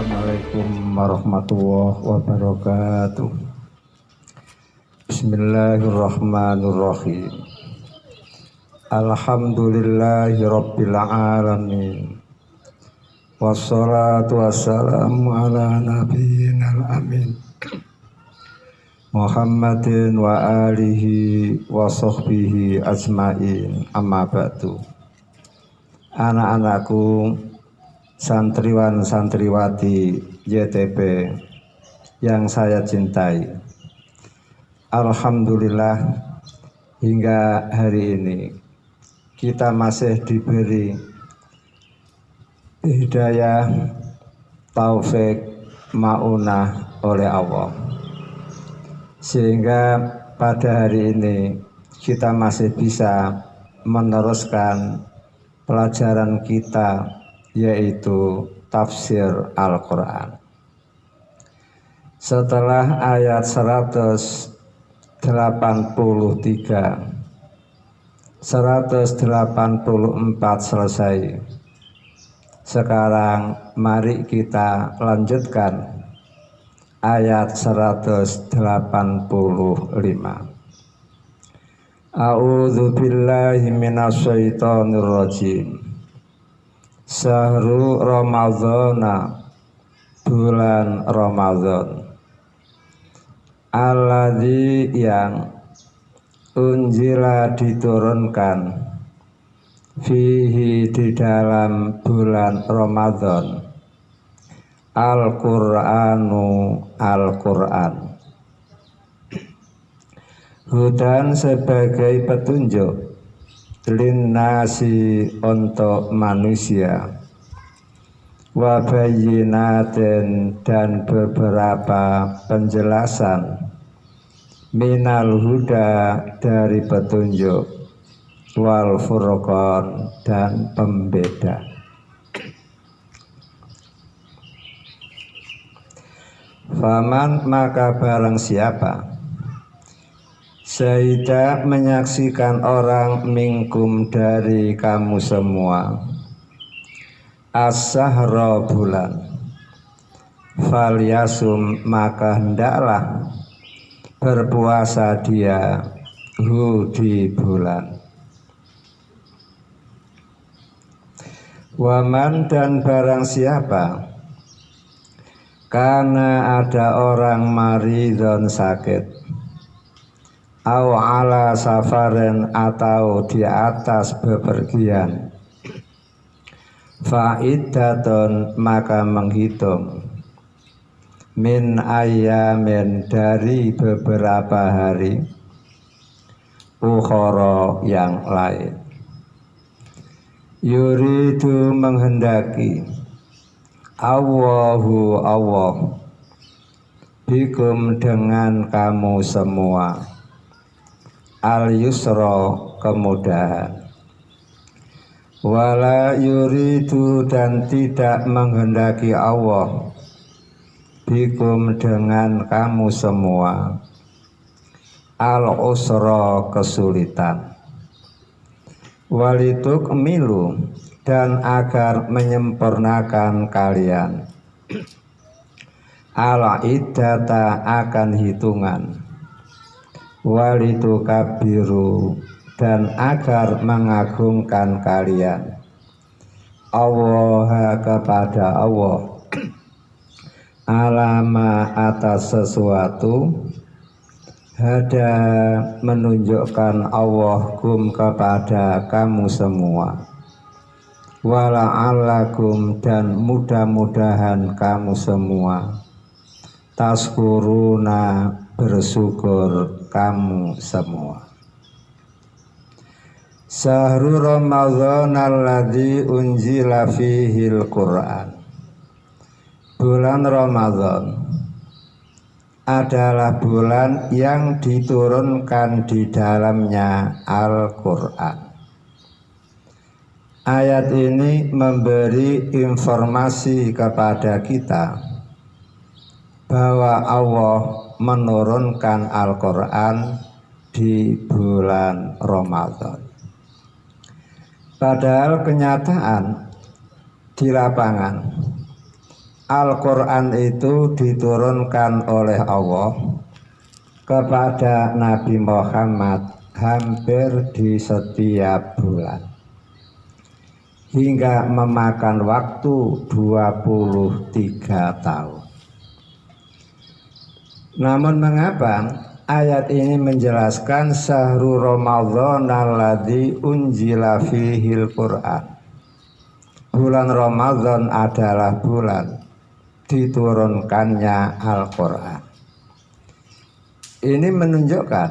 Assalamualaikum warahmatullahi wabarakatuh. Bismillahirrahmanirrahim. Alhamdulillahi rabbil alamin. Wassalatu wassalamu ala nabiyyinal amin Muhammadin wa alihi wa sahbihi ajmain. Amma ba'du. Anak-anakku, santriwan santriwati YTP yang saya cintai, alhamdulillah hingga hari ini kita masih diberi hidayah, taufik, maunah oleh Allah, sehingga pada hari ini kita masih bisa meneruskan pelajaran kita, yaitu tafsir Al-Quran. Setelah ayat 183, 184 selesai, sekarang mari kita lanjutkan ayat 185. A'udzu billahi minasyaitonir rajim. Sahru Ramadhana, bulan Ramadan, alladzi yang unjila diturunkan, fihi di dalam bulan Ramadan, Al-Qur'anu Al-Qur'an, hudan sebagai petunjuk, linnasi untuk manusia, wa bayyinatin dan beberapa penjelasan, minal huda dari petunjuk, wal furqan dan pembeda. Faman maka barang siapa Syahida menyaksikan orang minkum dari kamu semua, as-sahra bulan, falyasum maka hendaklah berpuasa dia hu di bulan. Waman dan barang siapa karena ada orang maridon sakit, au ala safaren atau di atas bepergian, fa'iddatun maka menghitung, min ayamin dari beberapa hari, ukhara yang lain. Yuridu menghendaki, Allahu Allah, bikum dengan kamu semua, al-yusra kemudahan, wala yuridu dan tidak menghendaki Allah, bikum dengan kamu semua, al-usra kesulitan, walituk milu dan agar menyempurnakan kalian, ala iddata akan hitungan, walitu kabiru dan agar mengagungkan kalian, Allah kepada Allah, alama atas sesuatu, hada menunjukkan Allah kum kepada kamu semua, wala'allakum dan mudah-mudahan kamu semua, taskuruna bersyukur kamu semua. Sahru Ramadhan alladzi unzila fihil Qur'an, bulan Ramadan adalah bulan yang diturunkan di dalamnya Al-Quran. Ayat ini memberi informasi kepada kita bahwa Allah menurunkan Al-Quran di bulan Ramadan. Padahal kenyataan di lapangan Al-Quran itu diturunkan oleh Allah kepada Nabi Muhammad hampir di setiap bulan hingga memakan waktu 23 tahun. Namun mengapa ayat ini menjelaskan syahrul Ramadan alladzi unzila fihil Quran? Bulan Ramadan adalah bulan diturunkannya Al-Quran. Ini menunjukkan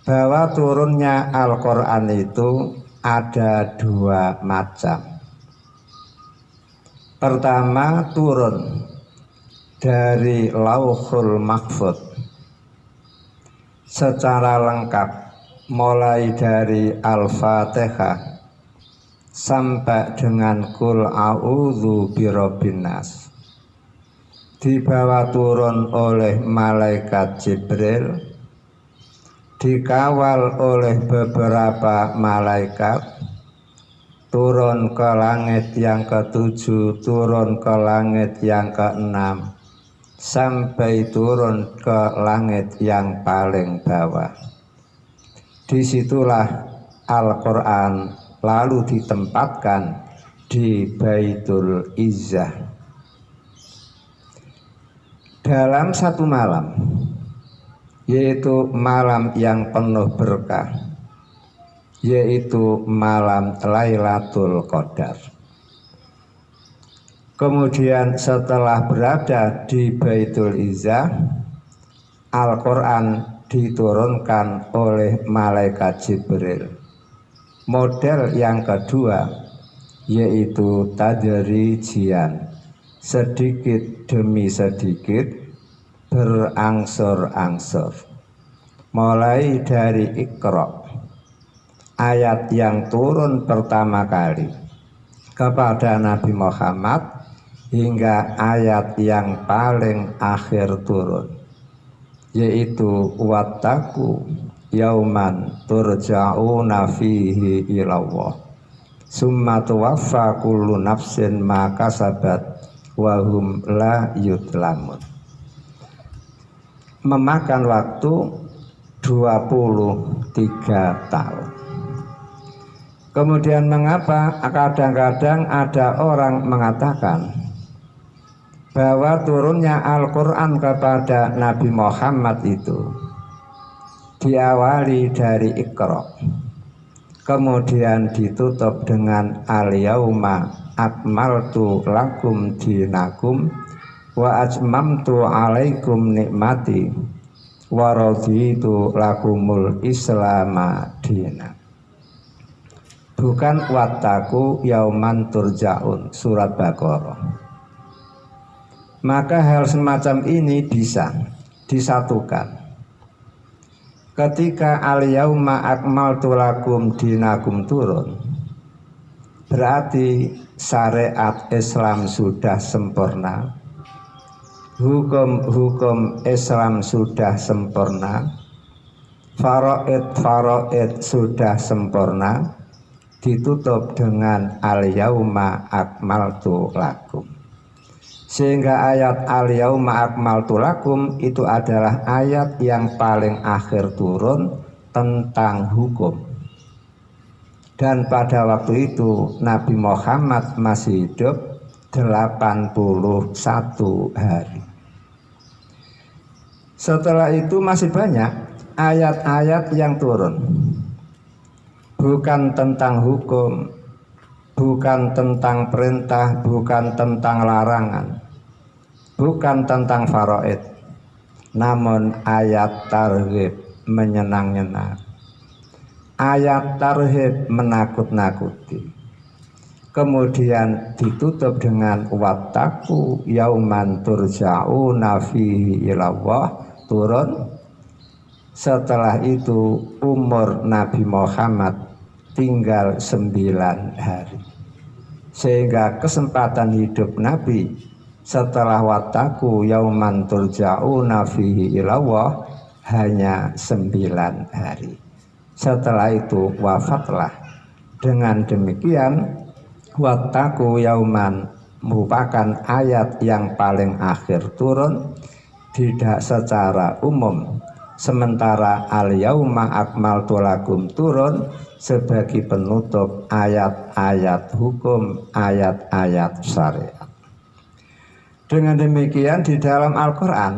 bahwa turunnya Al-Quran itu ada dua macam. Pertama, turun dari Lauhul Mahfuz secara lengkap, mulai dari Al-Fatihah sampai dengan Qul a'udzu birabbin nas, dibawa turun oleh malaikat Jibril, dikawal oleh beberapa malaikat, turun ke langit yang ke-7, turun ke langit yang ke-6, sampai turun ke langit yang paling bawah. Disitulah Al-Quran lalu ditempatkan di Baitul Izzah dalam satu malam, yaitu malam yang penuh berkah, yaitu malam Lailatul Qadar. Kemudian setelah berada di Baitul Izzah, Al-Quran diturunkan oleh malaikat Jibril. Model yang kedua yaitu tadrijian, sedikit demi sedikit, berangsur-angsur, mulai dari Iqra, ayat yang turun pertama kali kepada Nabi Muhammad, hingga ayat yang paling akhir turun, yaitu wattaqu yauman turja'una fihi ilallah summa tuwaffa kullu nafsin ma kasabat wa hum la yudlamun. Memakan waktu 23 tahun. Kemudian mengapa kadang-kadang ada orang mengatakan bahwa turunnya Al-Quran kepada Nabi Muhammad itu diawali dari Iqra, kemudian ditutup dengan al-yauma akmaltu lakum dinakum wa atmamtu alaikum nikmati wa raditu lakumul islama dina. Bukan wattaku yauman turja'un, surat Baqarah. Maka hal semacam ini bisa disatukan. Ketika al-yauma akmaltu lakum dinakum turun, berarti syariat Islam sudah sempurna, hukum-hukum Islam sudah sempurna, faraid sudah sempurna, ditutup dengan al-yauma akmaltu lakum. Sehingga ayat al-yauma akmaltu lakum itu adalah ayat yang paling akhir turun tentang hukum. Dan pada waktu itu Nabi Muhammad masih hidup 81 hari. Setelah itu masih banyak ayat-ayat yang turun, bukan tentang hukum, bukan tentang perintah, bukan tentang larangan, bukan tentang faraid, namun ayat targhib, menyenang-nyenang, ayat tarhib, menakut-nakuti. Kemudian ditutup dengan wattaqu yauman turja'una fihi ilallah, turun. Setelah itu umur Nabi Muhammad tinggal 9 hari, sehingga kesempatan hidup Nabi setelah wattaqu yauman turja'una fihi ilallah hanya 9 hari. Setelah itu wafatlah. Dengan demikian wattaqu yauman merupakan ayat yang paling akhir turun tidak secara umum, sementara al-yauma akmaltu lakum turun sebagai penutup ayat-ayat hukum, ayat-ayat syariat. Dengan demikian di dalam Al-Quran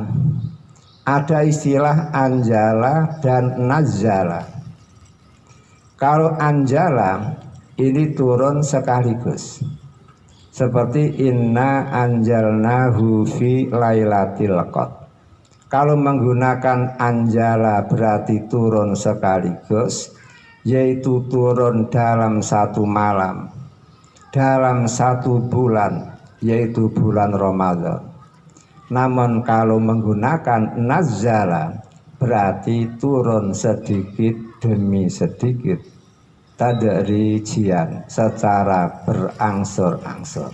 ada istilah anjala dan nazala. Kalau anjala ini turun sekaligus, seperti inna anjalnahu fi lailatul qadr. Kalau menggunakan anjala berarti turun sekaligus, yaitu turun dalam satu malam, dalam satu bulan, yaitu bulan Ramadan. Namun kalau menggunakan nazala berarti turun sedikit demi sedikit, tadrijian, secara berangsur-angsur,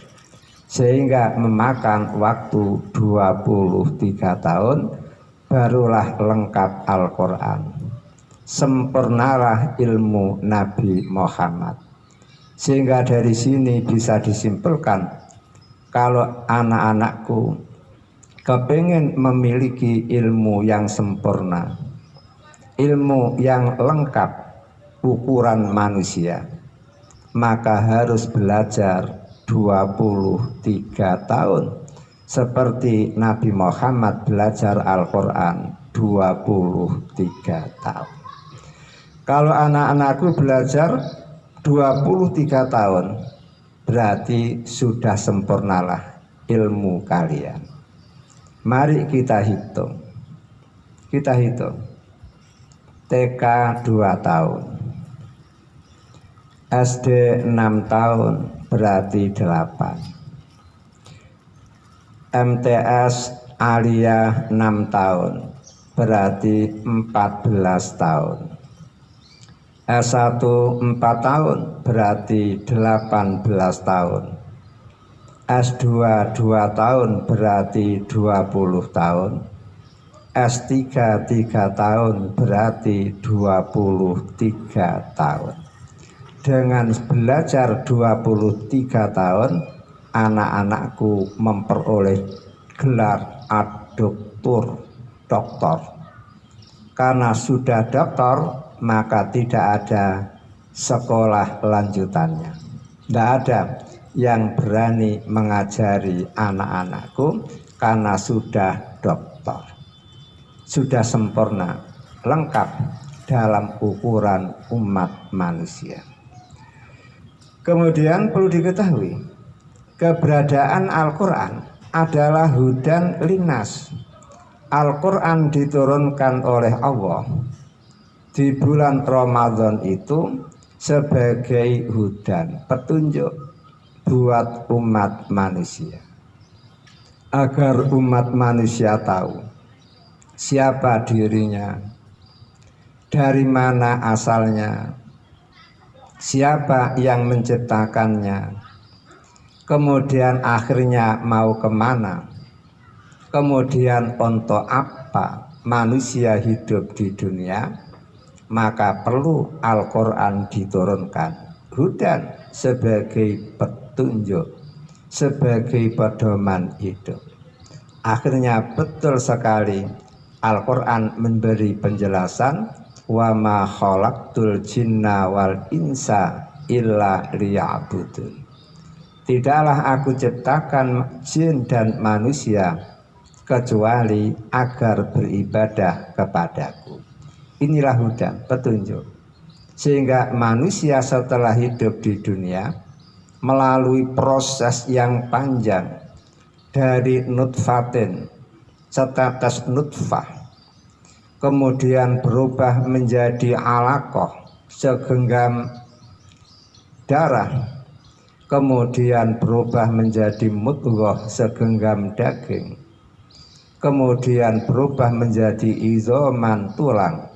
sehingga memakan waktu 23 tahun barulah lengkap Al-Quran, sempurnalah ilmu Nabi Muhammad. Sehingga dari sini bisa disimpulkan, kalau anak-anakku kepingin memiliki ilmu yang sempurna, ilmu yang lengkap ukuran manusia, maka harus belajar 23 tahun seperti Nabi Muhammad belajar Al-Quran 23 tahun. Kalau anak-anakku belajar 23 tahun berarti sudah sempurnalah ilmu kalian. Mari kita hitung. Kita hitung. TK 2 tahun, SD 6 tahun berarti 8, MTS Aliyah 6 tahun berarti 14 tahun, S1 4 tahun berarti 18 tahun, S2 2 tahun berarti 20 tahun, S3 3 tahun berarti 23 tahun. Dengan belajar 23 tahun, anak-anakku memperoleh gelar adoktur, doktor. Karena sudah doktor, maka tidak ada sekolah lanjutannya. Tidak ada yang berani mengajari anak-anakku karena sudah doktor. Sudah sempurna, lengkap dalam ukuran umat manusia. Kemudian perlu diketahui, keberadaan Al-Quran adalah hudan linnas. Al-Quran diturunkan oleh Allah di bulan Ramadan itu sebagai hudan, petunjuk buat umat manusia, agar umat manusia tahu siapa dirinya, dari mana asalnya, siapa yang menciptakannya, kemudian akhirnya mau kemana, kemudian untuk apa manusia hidup di dunia. Maka perlu Al-Quran diturunkan, hudan, sebagai petunjuk, sebagai pedoman hidup. Akhirnya betul sekali Al-Quran memberi penjelasan, wa ma khalaqtul jinna wal insa illa liya'budun. Tidaklah aku ciptakan jin dan manusia kecuali agar beribadah kepadaku. Inilah hudan, petunjuk. Sehingga manusia setelah hidup di dunia melalui proses yang panjang dari nutfatin, setetes nutfah, kemudian berubah menjadi alaqah, segenggam darah, kemudian berubah menjadi mudghah, segenggam daging, kemudian berubah menjadi izoman, tulang,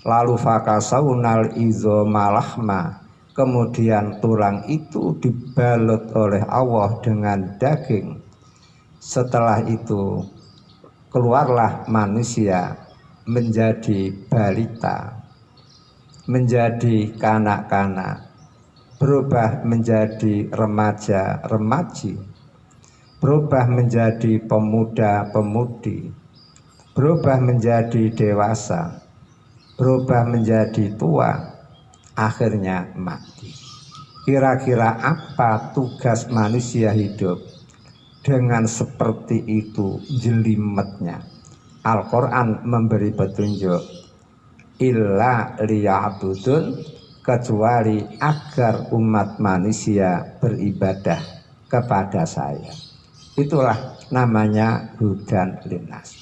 lalu fakasaunal izomalahma, kemudian tulang itu dibalut oleh Allah dengan daging. Setelah itu keluarlah manusia menjadi balita, menjadi kanak-kanak, berubah menjadi remaja, remaji, berubah menjadi pemuda-pemudi, berubah menjadi dewasa, berubah menjadi tua, akhirnya mati. Kira-kira apa tugas manusia hidup dengan seperti itu jelimetnya? Al-Quran memberi petunjuk, illa liya'budun, kecuali agar umat manusia beribadah kepada saya. Itulah namanya hudan linnas.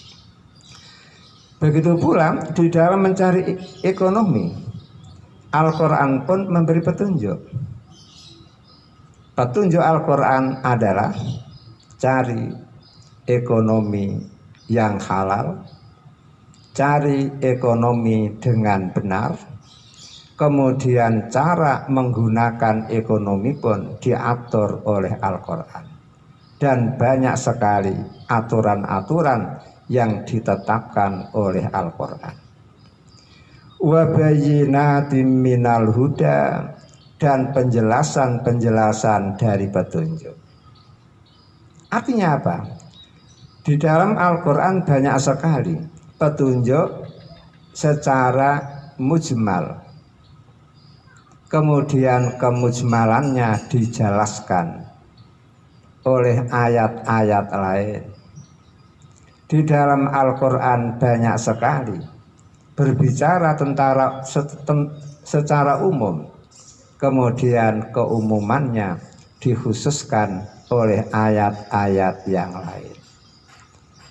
Begitu pula di dalam mencari ekonomi, Al-Quran pun memberi petunjuk. Petunjuk Al-Quran adalah cari ekonomi yang halal, cari ekonomi dengan benar, kemudian cara menggunakan ekonomi pun diatur oleh Al-Quran. Dan banyak sekali aturan-aturan yang ditetapkan oleh Al-Quran. Wa bayyinatin minal huda, dan penjelasan-penjelasan dari petunjuk. Artinya apa? Di dalam Al-Quran banyak sekali petunjuk secara mujmal, kemudian kemujmalannya dijelaskan oleh ayat-ayat lain. Di dalam Al-Quran banyak sekali berbicara tentang secara umum, kemudian keumumannya dikhususkan oleh ayat-ayat yang lain.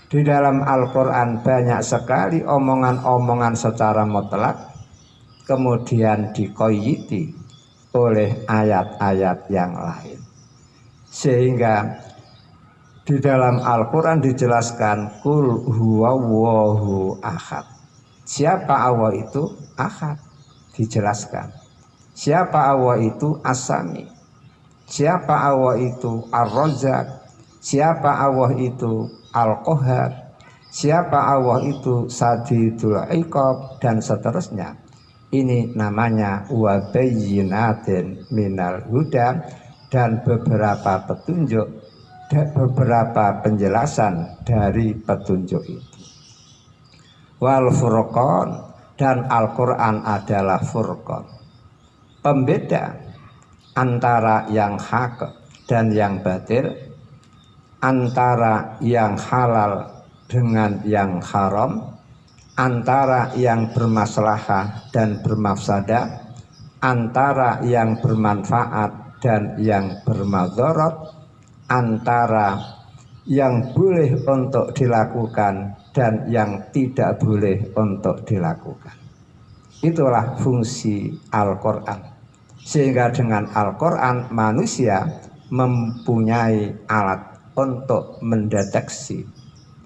Di dalam Al-Quran banyak sekali omongan-omongan secara mutlak, kemudian dikoyiti oleh ayat-ayat yang lain. Sehingga di dalam Al-Quran dijelaskan, Qul huwallahu ahad. Siapa Allah itu? Ahad. Dijelaskan. Siapa Allah itu? As-Sami. Siapa Allah itu? Ar-Razzaq. Siapa Allah itu? Al-Qahhar. Siapa Allah itu? Sadidul Iqab, dan seterusnya. Ini namanya wa bayyinatin minal huda, dan beberapa petunjuk, beberapa penjelasan dari petunjuk itu. Wal furqan, dan Al-Quran adalah furqan, pembeda antara yang hak dan yang batil, antara yang halal dengan yang haram, antara yang bermaslahah dan bermafsadah, antara yang bermanfaat dan yang bermadharat, antara yang boleh untuk dilakukan dan yang tidak boleh untuk dilakukan. Itulah fungsi Al-Quran. Sehingga dengan Al-Quran manusia mempunyai alat untuk mendeteksi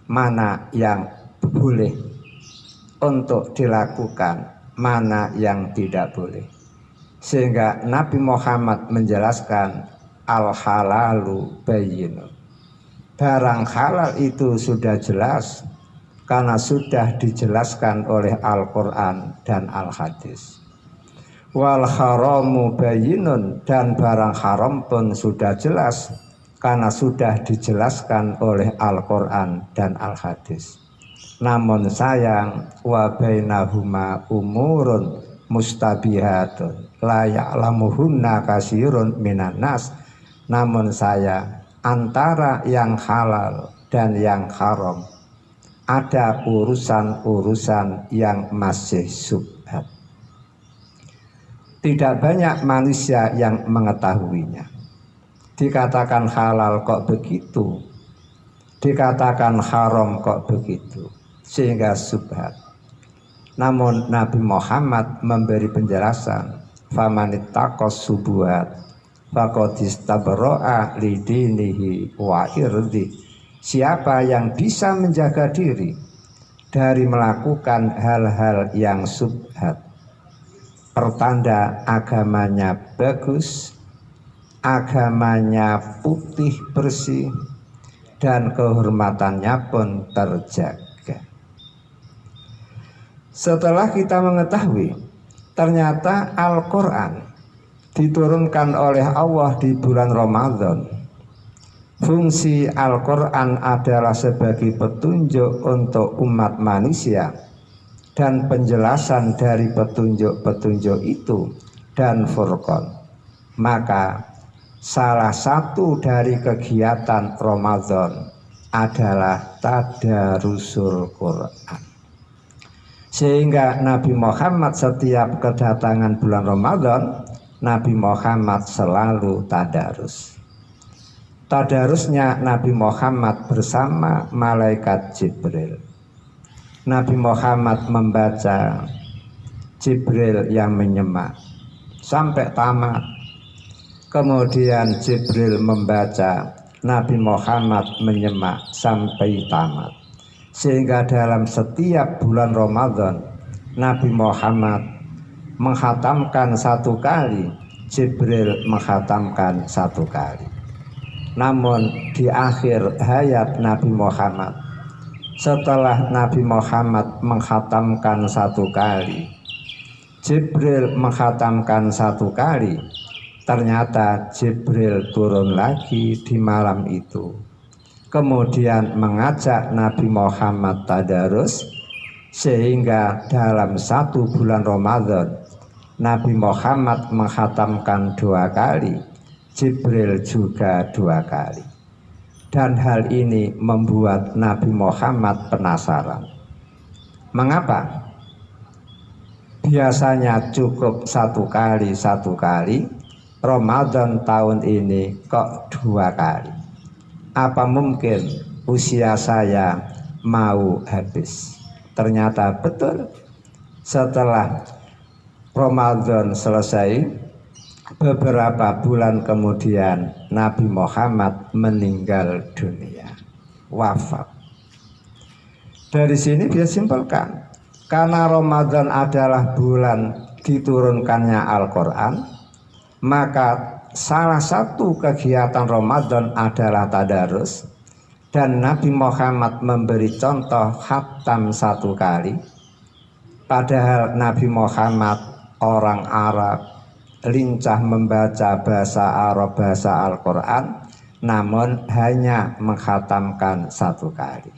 mana yang boleh untuk dilakukan, mana yang tidak boleh. Sehingga Nabi Muhammad menjelaskan al-halalu bayyinun. Barang halal itu sudah jelas karena sudah dijelaskan oleh Al-Quran dan Al-Hadis. Wal haramu bayyinun, dan barang haram pun sudah jelas karena sudah dijelaskan oleh Al-Quran dan Al-Hadis. Namun sayang, wa bainahuma umurun mustabihatun la ya'lamuhunna katsirun minan nas. Namun sayang, antara yang halal dan yang haram ada urusan-urusan yang masih subhat. Tidak banyak manusia yang mengetahuinya. Dikatakan halal kok begitu, dikatakan haram kok begitu, sehingga subhat. Namun Nabi Muhammad memberi penjelasan, famanittaqas subuhat faqad istabro'a lidinihi wa irdi. Siapa yang bisa menjaga diri dari melakukan hal-hal yang subhat, pertanda agamanya bagus, agamanya putih bersih, dan kehormatannya pun terjaga. Setelah kita mengetahui ternyata Al-Quran diturunkan oleh Allah di bulan Ramadan, Fungsi Al-Quran adalah sebagai petunjuk untuk umat manusia, dan penjelasan dari petunjuk-petunjuk itu dan Furqan. Maka salah satu dari kegiatan Ramadan adalah tadarusul Quran. Sehingga Nabi Muhammad setiap kedatangan bulan Ramadan, Nabi Muhammad selalu tadarus. Tadarusnya Nabi Muhammad bersama malaikat Jibril. Nabi Muhammad membaca, Jibril yang menyemak sampai tamat. Kemudian Jibril membaca, Nabi Muhammad menyemak sampai tamat. Sehingga dalam setiap bulan Ramadan, Nabi Muhammad menghatamkan satu kali, Jibril menghatamkan satu kali. Namun di akhir hayat Nabi Muhammad, setelah Nabi Muhammad menghatamkan satu kali, Jibril menghatamkan satu kali, ternyata Jibril turun lagi di malam itu. Kemudian mengajak Nabi Muhammad tadarus, sehingga dalam satu bulan Ramadan Nabi Muhammad menghatamkan 2 kali, Jibril juga 2 kali. Dan hal ini membuat Nabi Muhammad penasaran. Mengapa? Biasanya cukup 1 kali, Ramadan tahun ini kok 2 kali. Apa mungkin usia saya mau habis? Ternyata betul. Setelah Ramadan selesai, beberapa bulan kemudian Nabi Muhammad meninggal dunia, wafat. Dari sini bisa simpulkan, karena Ramadan adalah bulan diturunkannya Al-Quran, maka salah satu kegiatan Ramadan adalah tadarus, dan Nabi Muhammad memberi contoh khatam 1 kali. Padahal Nabi Muhammad orang Arab, lincah membaca bahasa Arab, bahasa Al-Quran, namun hanya menghatamkan 1 kali.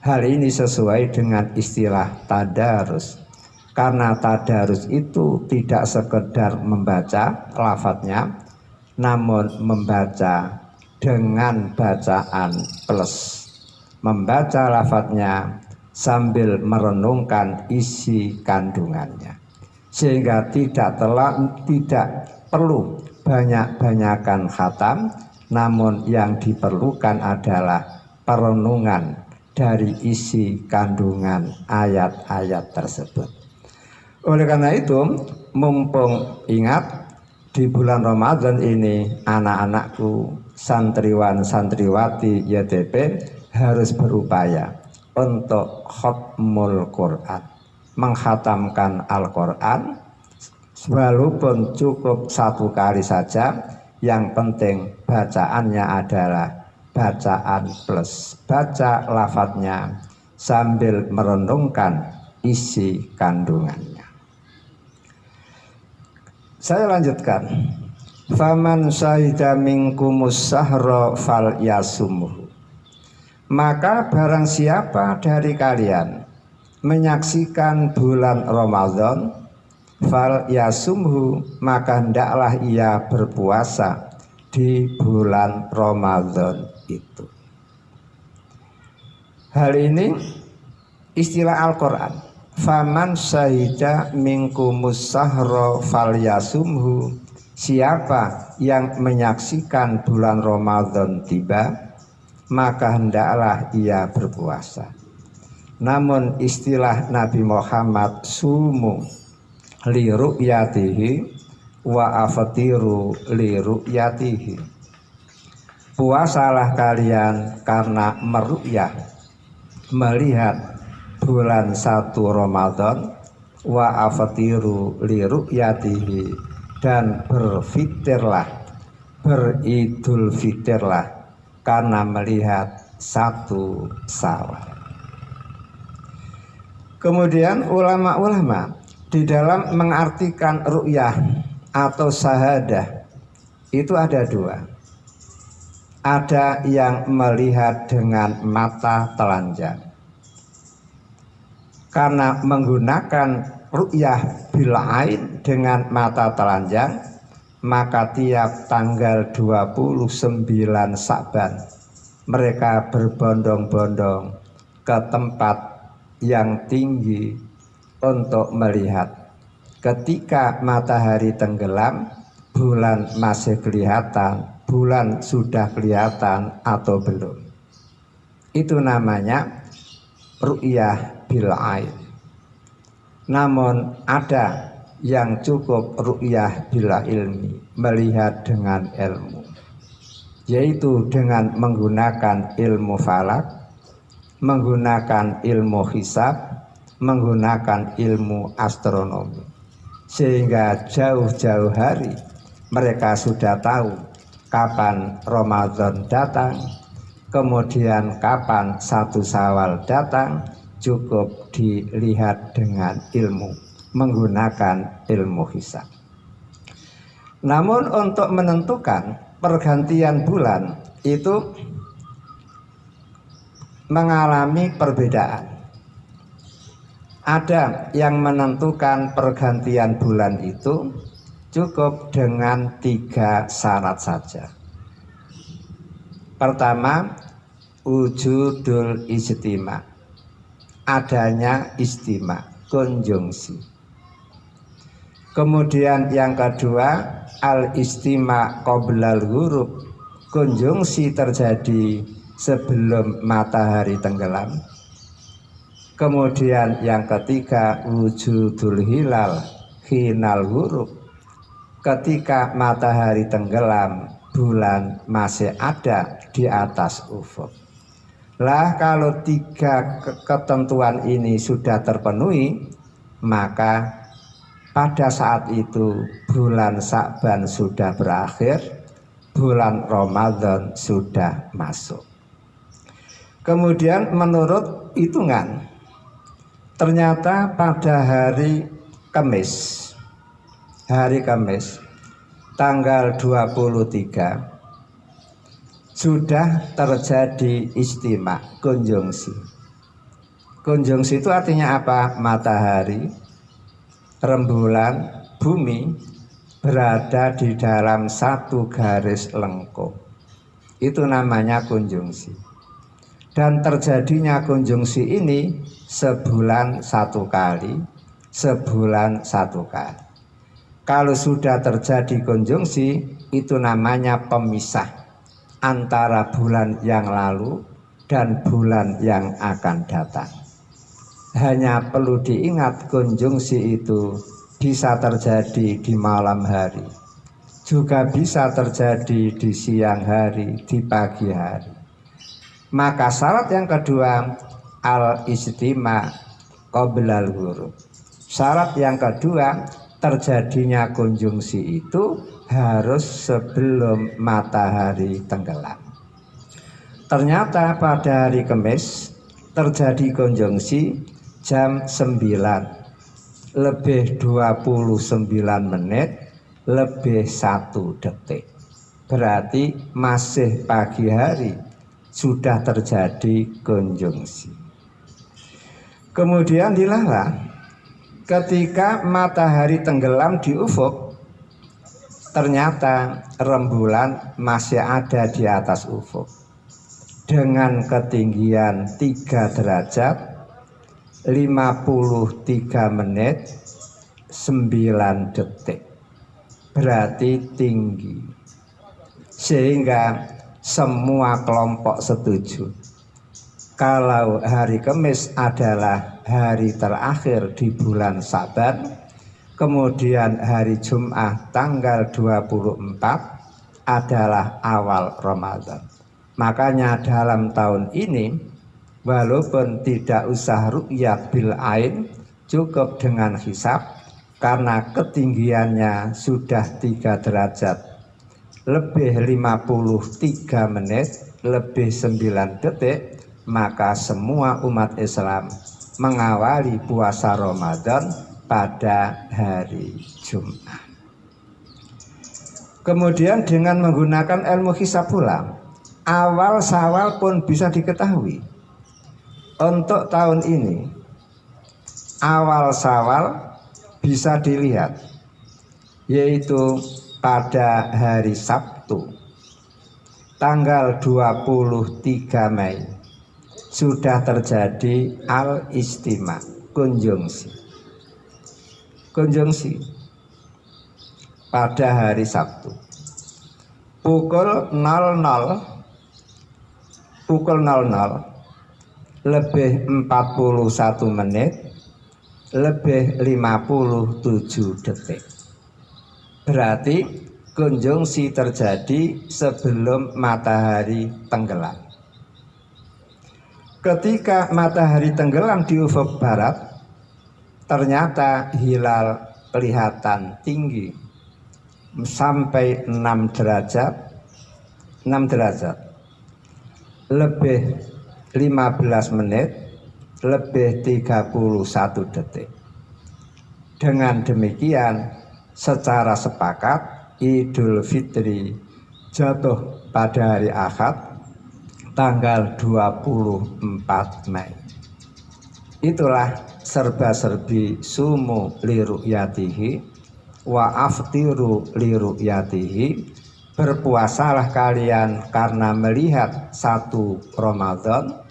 Hal ini sesuai dengan istilah tadarus, karena tadarus itu tidak sekedar membaca lafadznya, namun membaca dengan bacaan plus, membaca lafadznya sambil merenungkan isi kandungannya, sehingga tidak perlu banyak-banyakan khatam, namun yang diperlukan adalah perenungan dari isi kandungan ayat-ayat tersebut. Oleh karena itu, mumpung ingat di bulan Ramadan ini, anak-anakku, santriwan santriwati YTP harus berupaya untuk khatmul Quran, menghatamkan Al-Quran, walaupun cukup 1 kali saja. Yang penting bacaannya adalah bacaan plus, baca lafadznya sambil merenungkan isi kandungannya. Saya lanjutkan. Faman syahida minkumus sahra fal yasumuhu. Maka barang siapa dari kalian menyaksikan bulan Ramadan, fal yasumhu, maka hendaklah ia berpuasa di bulan Ramadan itu. Hal ini istilah Al-Quran. Faman syahida minkumus sahra falyasumhu. Siapa yang menyaksikan bulan Ramadan tiba, maka hendaklah ia berpuasa. Namun istilah Nabi Muhammad, sumu li ru'yatihi wa afatiru li ru'yatihi. Puasalah kalian karena meru'yah, melihat bulan 1 Ramadan, wa afatiru li ru'yatihi, dan berfitirlah, beridul fitirlah karena melihat 1 Syawal. Kemudian ulama-ulama di dalam mengartikan ru'yah atau syahadah itu ada 2. ada yang melihat dengan mata telanjang. Karena menggunakan ru'yah bil ain dengan mata telanjang, maka tiap tanggal 29 Sa'ban mereka berbondong-bondong ke tempat yang tinggi untuk melihat. Ketika matahari tenggelam, bulan masih kelihatan, bulan sudah kelihatan atau belum. Itu namanya ru'yah bil ain. Namun ada yang cukup ru'yah bila ilmi, melihat dengan ilmu, yaitu dengan menggunakan ilmu falak, menggunakan ilmu hisab, menggunakan ilmu astronomi, sehingga jauh-jauh hari mereka sudah tahu kapan Ramadan datang, kemudian kapan 1 Syawal datang. Cukup dilihat dengan ilmu, menggunakan ilmu hisab. Namun untuk menentukan pergantian bulan itu mengalami perbedaan. Ada yang menentukan pergantian bulan itu cukup dengan 3 syarat saja. Pertama, wujudul ijtima, adanya istima, konjungsi. Kemudian yang kedua, al istima qoblal ghurub, konjungsi terjadi sebelum matahari tenggelam. Kemudian yang ketiga, wujudul hilal hinal ghurub, ketika matahari tenggelam bulan masih ada di atas ufuk. Lah kalau 3 ketentuan ini sudah terpenuhi, maka pada saat itu bulan Sa'ban sudah berakhir, bulan Ramadan sudah masuk. Kemudian menurut hitungan, ternyata pada hari Kamis tanggal 23 sudah terjadi istima, konjungsi. Konjungsi itu artinya apa? Matahari, rembulan, bumi berada di dalam satu garis lengkung. Itu namanya konjungsi. Dan terjadinya konjungsi ini sebulan 1 kali, sebulan 1 kali. Kalau sudah terjadi konjungsi, itu namanya pemisah antara bulan yang lalu dan bulan yang akan datang. Hanya perlu diingat, konjungsi itu bisa terjadi di malam hari, juga bisa terjadi di siang hari, di pagi hari. Maka syarat yang kedua, al-istima qoblal ghurub. Syarat yang kedua, terjadinya konjungsi itu harus sebelum matahari tenggelam. Ternyata pada hari Kamis terjadi konjungsi jam 9 lebih 29 menit lebih 1 detik. Berarti masih pagi hari sudah terjadi konjungsi. Kemudian dilalah ketika matahari tenggelam di ufuk, ternyata rembulan masih ada di atas ufuk dengan ketinggian 3 derajat 53 menit 9 detik. Berarti tinggi, sehingga semua kelompok setuju kalau hari Kamis adalah hari terakhir di bulan Sa'ban, kemudian hari Jumat tanggal 24 adalah awal Ramadan. Makanya dalam tahun ini, walaupun tidak usah ru'yah bil ain, cukup dengan hisab, karena ketinggiannya sudah 3 derajat lebih 53 menit lebih 9 detik, maka semua umat Islam mengawali puasa Ramadan pada hari Jumat. Kemudian dengan menggunakan ilmu hisab pula, awal Syawal pun bisa diketahui. Untuk tahun ini awal Syawal bisa dilihat, yaitu pada hari Sabtu tanggal 23 Mei sudah terjadi al-istima, konjungsi pada hari Sabtu pukul 00 lebih 41 menit lebih 57 detik. Berarti konjungsi terjadi sebelum matahari tenggelam. Ketika matahari tenggelam di ufuk barat, ternyata hilal kelihatan tinggi sampai 6 derajat lebih 15 menit lebih 31 detik. Dengan demikian secara sepakat Idul Fitri jatuh pada hari Ahad tanggal 24 Mei. Itulah serba-serbi sumu liru'yatihi wa aftiru liru'yatihi. Berpuasalah kalian karena melihat 1 Ramadan,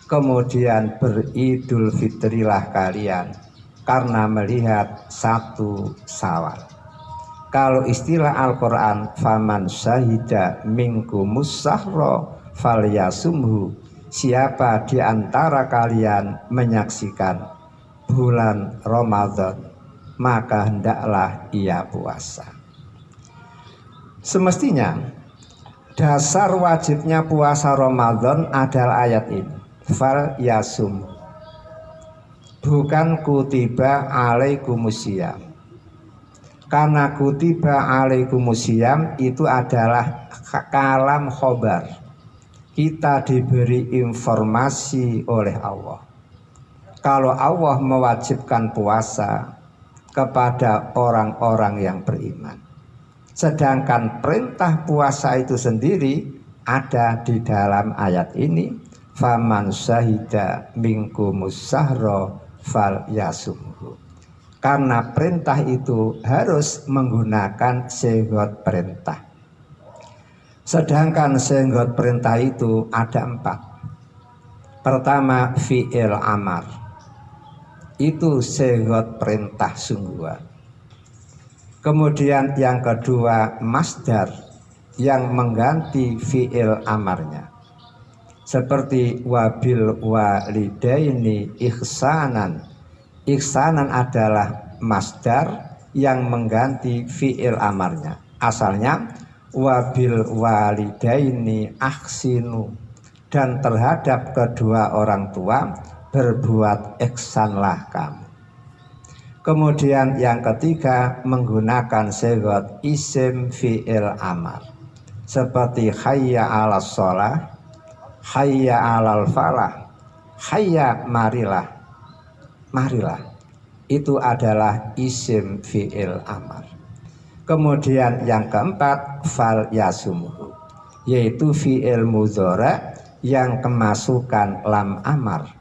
kemudian beridul fitrilah kalian karena melihat 1 Syawal. Kalau istilah Al-Quran, faman syahida minkumus sahra falyasumhu, siapa di antara kalian menyaksikan bulan Ramadan, maka hendaklah ia puasa. Semestinya dasar wajibnya puasa Ramadan adalah ayat ini, falyasum, bukan kutiba alaikumusiyam. Karena kutiba alaikumusiyam itu adalah kalam khobar. Kita diberi informasi oleh Allah. Kalau Allah mewajibkan puasa kepada orang-orang yang beriman, sedangkan perintah puasa itu sendiri ada di dalam ayat ini, faman syahida minkumus sahra falyasumhu. Karena perintah itu harus menggunakan sighah perintah. Sedangkan sighah perintah itu ada 4. Pertama, fi'il amar, itu sighah perintah sungguhan. Kemudian yang kedua, masdar yang mengganti fi'il amarnya, seperti wabil walidaini ihsanan. Ihsanan adalah masdar yang mengganti fi'il amarnya. Asalnya wabil walidaini ahsinu, dan terhadap kedua orang tua berbuat ihsanlah kamu. Kemudian yang ketiga menggunakan sighah isim fi'il amar, seperti hayya 'alas shalah, hayya 'alal falah, hayya marilah, itu adalah isim fi'il amar. Kemudian yang keempat fal yasumuhu, yaitu fi'il mudhara yang kemasukan lam amar.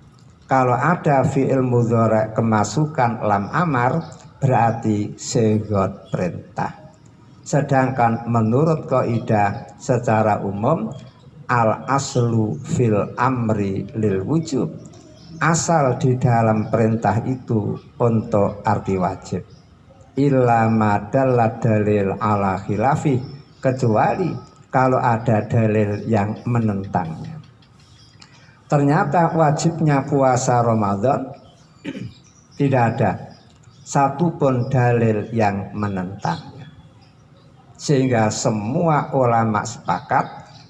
Kalau ada fi'il mudhara kemasukan lam amar, berarti sighah perintah. Sedangkan menurut kaidah secara umum, al aslu fil amri lil wujub, asal di dalam perintah itu untuk arti wajib. Illa madalla dalil ala khilafi, kecuali kalau ada dalil yang menentangnya. Ternyata wajibnya puasa Ramadan tidak ada satupun dalil yang menentangnya, sehingga semua ulama sepakat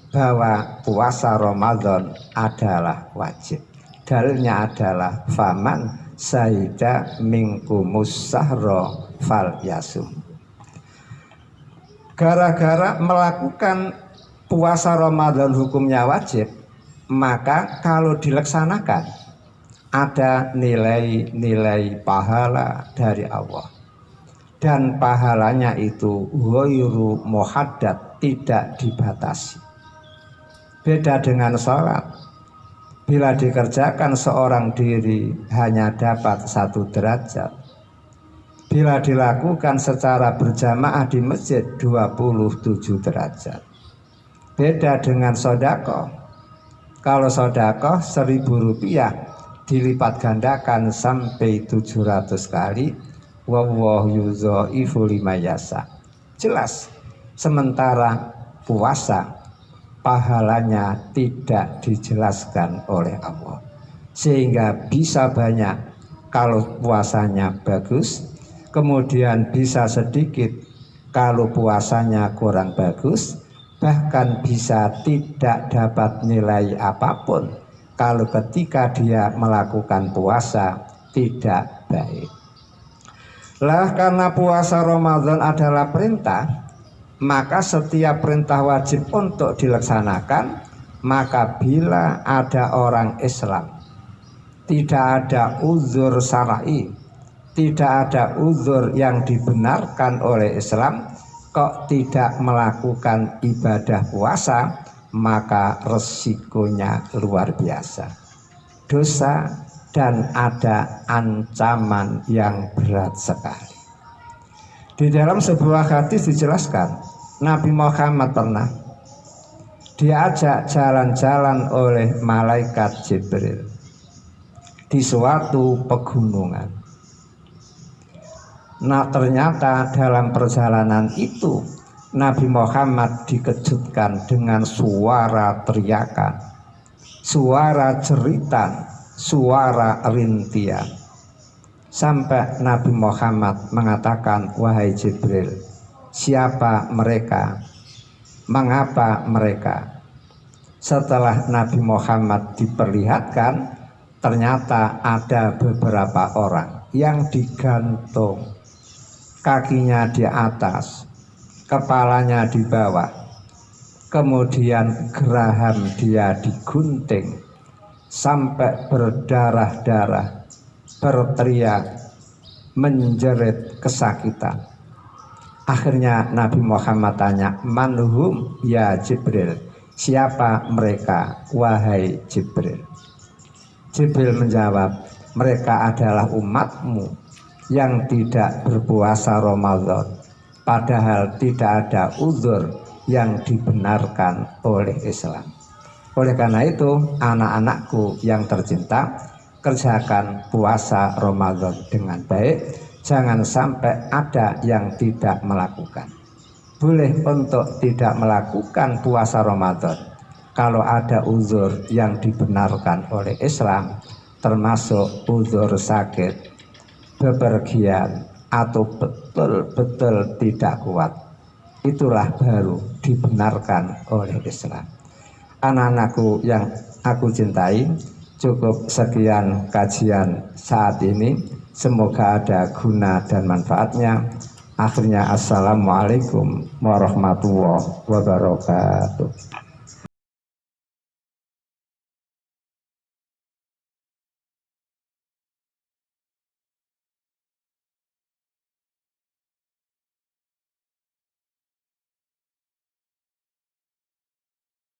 bahwa puasa Ramadan adalah wajib. Dalilnya adalah faman syahida minkumus sahra falyasum. Gara-gara melakukan puasa Ramadan hukumnya wajib, maka kalau dilaksanakan ada nilai-nilai pahala dari Allah, dan pahalanya itu ghairu muhaddad, tidak dibatasi. Beda dengan sholat. Bila dikerjakan seorang diri hanya dapat 1 derajat. Bila dilakukan secara berjamaah di masjid 27 derajat. Beda dengan sedekah. Kalau sedekah 1.000 rupiah dilipat gandakan sampai 700 kali. Wallahu yudhaifu liman yasha. Jelas. Sementara puasa pahalanya tidak dijelaskan oleh Allah, sehingga bisa banyak kalau puasanya bagus, kemudian bisa sedikit kalau puasanya kurang bagus, bahkan bisa tidak dapat nilai apapun kalau ketika dia melakukan puasa tidak baik. Lah karena puasa Ramadan adalah perintah, maka setiap perintah wajib untuk dilaksanakan. Maka bila ada orang Islam tidak ada uzur syar'i, tidak ada uzur yang dibenarkan oleh Islam, kok tidak melakukan ibadah puasa, maka resikonya luar biasa, dosa, dan ada ancaman yang berat sekali. Di dalam sebuah hadis dijelaskan, Nabi Muhammad pernah diajak jalan-jalan oleh malaikat Jibril di suatu pegunungan. Nah, ternyata dalam perjalanan itu Nabi Muhammad dikejutkan dengan suara teriakan, suara jeritan, suara rintian. Sampai Nabi Muhammad mengatakan, wahai Jibril, siapa mereka? Mengapa mereka? Setelah Nabi Muhammad diperlihatkan, ternyata ada beberapa orang yang digantung, kakinya di atas, kepalanya di bawah, kemudian geraham dia digunting sampai berdarah-darah, berteriak, menjerit kesakitan. Akhirnya Nabi Muhammad tanya, manhum ya Jibril, siapa mereka wahai Jibril? Jibril menjawab, mereka adalah umatmu yang tidak berpuasa Ramadan, padahal tidak ada uzur yang dibenarkan oleh Islam. Oleh karena itu, anak-anakku yang tercinta, kerjakan puasa Ramadan dengan baik. Jangan sampai ada yang tidak melakukan. Boleh untuk tidak melakukan puasa Ramadan kalau ada uzur yang dibenarkan oleh Islam, termasuk uzur sakit, bepergian, atau betul-betul tidak kuat. Itulah baru dibenarkan oleh Islam. Anak-anakku yang aku cintai, cukup sekian kajian saat ini. Semoga ada guna dan manfaatnya. Akhirnya, assalamualaikum warahmatullahi wabarakatuh.